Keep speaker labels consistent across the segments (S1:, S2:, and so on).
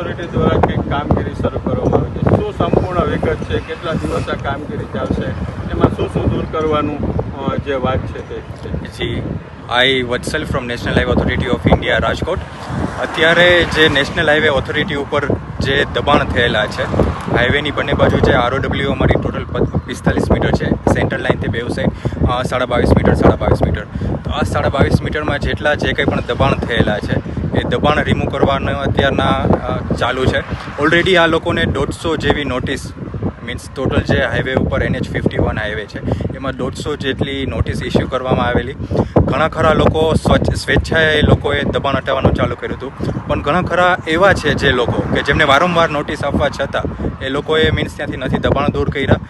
S1: Authority દ્વારા કંઈક કામગીરી શરૂ કરવામાં આવી છે, શું સંપૂર્ણ વિગત છે, કેટલા દિવસ આ કામગીરી ચાલશે, એમાં શું શું દૂર કરવાનું જે વાત છે તે?
S2: જી, I Vatsal from National Highway Authority of India Rajkot. અત્યારે જે નેશનલ હાઈવે ઓથોરિટી ઉપર જે દબાણ થયેલા છે, હાઈવેની બંને બાજુ જે ROW અમારી ટોટલ 45 મીટર છે, સેન્ટર લાઇનથી બેઉ સાઈડ 22.5 મીટર 22.5 મીટર. તો આ 22.5 મીટરમાં જેટલા જે કંઈ પણ દબાણ થયેલા છે એ દબાણ રિમૂવ કરવાનું અત્યારના ચાલુ છે. ઓલરેડી આ લોકોને 150 જેવી નોટિસ, મીન્સ ટોટલ જે હાઈવે ઉપર NH51 હાઈવે છે એમાં 150 જેટલી નોટિસ ઇસ્યુ કરવામાં આવેલી. ઘણા ખરા લોકો સ્વેચ્છાએ એ લોકોએ દબાણ હટાવવાનું ચાલુ કર્યું હતું, પણ ઘણા ખરા એવા છે જે લોકો કે જેમને વારંવાર નોટિસ આપવા છતાં એ લોકોએ મીન્સ ત્યાંથી નથી દબાણ દૂર કર્યા.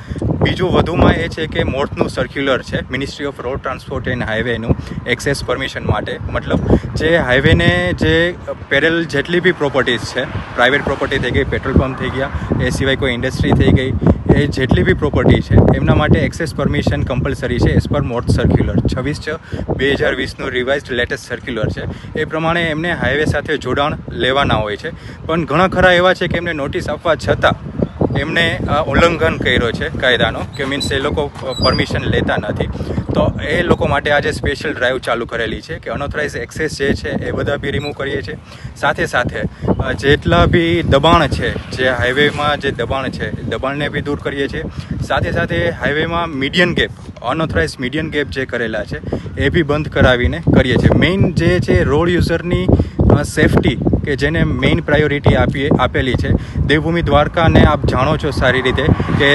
S2: બીજું વધુમાં એ છે કે મોર્થનું સર્ક્યુલર છે ministry of road transport and હાઈવેનું એક્સેસ પરમિશન માટે. મતલબ જે હાઈવેને જે પેરેલ જેટલી બી પ્રોપર્ટીઝ છે, પ્રાઇવેટ પ્રોપર્ટી થઈ ગઈ, પેટ્રોલ પંપ થઈ ગયા, એ સિવાય કોઈ ઇન્ડસ્ટ્રી થઈ ગઈ, એ જેટલી બી પ્રોપર્ટી છે એમના માટે એક્સેસ પરમિશન કમ્પલસરી છે એઝ પર મોર્થ સર્ક્યુલર 26/2020નું રિવાઇઝડ લેટેસ્ટ સર્ક્યુલર છે. એ પ્રમાણે એમને હાઈવે સાથે જોડાણ લેવાના હોય છે. પણ ઘણા ખરા એવા છે કે એમને નોટિસ આપવા છતાં એમને ઉલ્લંઘન કર્યો છે કાયદાનો, કે મીન્સ એ લોકો પરમિશન લેતા નથી. તો એ લોકો માટે આજે સ્પેશિયલ ડ્રાઈવ ચાલુ કરેલી છે કે અનઓથરાઇઝ એક્સેસ જે છે એ બધા બી રિમૂવ કરીએ છીએ. સાથે સાથે જેટલા બી દબાણ છે, જે હાઈવેમાં જે દબાણ છે એ દબાણને બી દૂર કરીએ છીએ. સાથે સાથે હાઈવેમાં મીડિયન ગેપ, અનઓથરાઇઝ મીડિયન ગેપ જે કરેલા છે એ બી બંધ કરાવીને કરીએ છીએ. મેઇન જે છે રોડ યુઝરની સેફટી, કે જેને મેઇન પ્રાયોરિટી આપેલી છે. દેવભૂમિ દ્વારકાને આપ જાણો છો સારી રીતે કે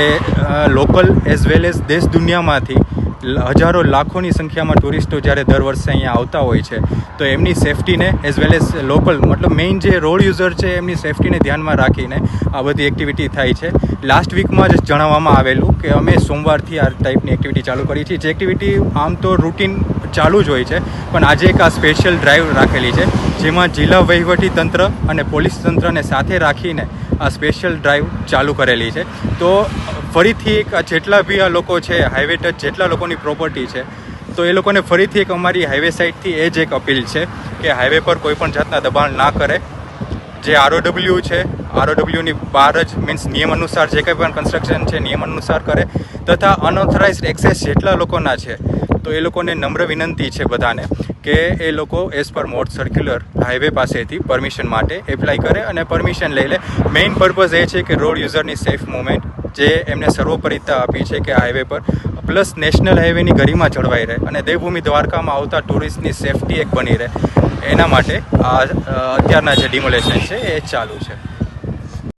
S2: લોકલ એઝ વેલ એઝ દેશ દુનિયામાંથી હજારો લાખોની સંખ્યામાં ટુરિસ્ટો જ્યારે દર વર્ષે અહીંયા આવતા હોય છે, તો એમની સેફટીને એઝ વેલ એઝ લોકલ, મતલબ મેઇન જે રોડ યુઝર છે એમની સેફટીને ધ્યાનમાં રાખીને આ બધી એક્ટિવિટી થાય છે. લાસ્ટ વીકમાં જ જણાવવામાં આવેલું કે અમે સોમવારથી આ ટાઈપની એક્ટિવિટી ચાલુ કરી છે. જે એક્ટિવિટી આમ તો રૂટીન ચાલુ જ હોય છે, પણ આજે એક આ સ્પેશિયલ ડ્રાઈવ રાખેલી છે, જેમાં જિલ્લા વહીવટી તંત્ર અને પોલીસ તંત્રને સાથે રાખીને આ સ્પેશિયલ ડ્રાઈવ ચાલુ કરેલી છે. તો ફરીથી એક જેટલા બી આ લોકો છે, હાઈવે ટચ જેટલા લોકોની પ્રોપર્ટી છે, તો એ લોકોને ફરીથી એક અમારી હાઈવે સાઇડથી એ જ એક અપીલ છે કે હાઈવે પર કોઈ પણ જાતના દબાણ ના કરે. જે ROW છે, ROWની બહાર જ મીન્સ નિયમ અનુસાર જે કંઈ પણ કન્સ્ટ્રક્શન છે નિયમ અનુસાર કરે. તથા અનઓથરાઇઝડ એક્સેસ જેટલા લોકોના છે, તો એ લોકોને નમ્ર વિનંતી છે બધાને કે એ લોકો as per MoRTH circular highway પાસેથી પરમિશન માટે એપ્લાય કરે અને પરમિશન લઈ લે. મેઇન પર્પઝ એ છે કે રોડ યુઝરની સેફ મૂવમેન્ટ જે એમને સર્વોપરિતા આપી છે કે હાઈવે પર, પ્લસ નેશનલ હાઈવેની ગરિમા જળવાઈ રહે અને દેવભૂમિ દ્વારકામાં આવતા ટુરિસ્ટની સેફટી એક બની રહે, એના માટે આ અત્યારના જે ડિમોલેશન છે એ ચાલુ છે.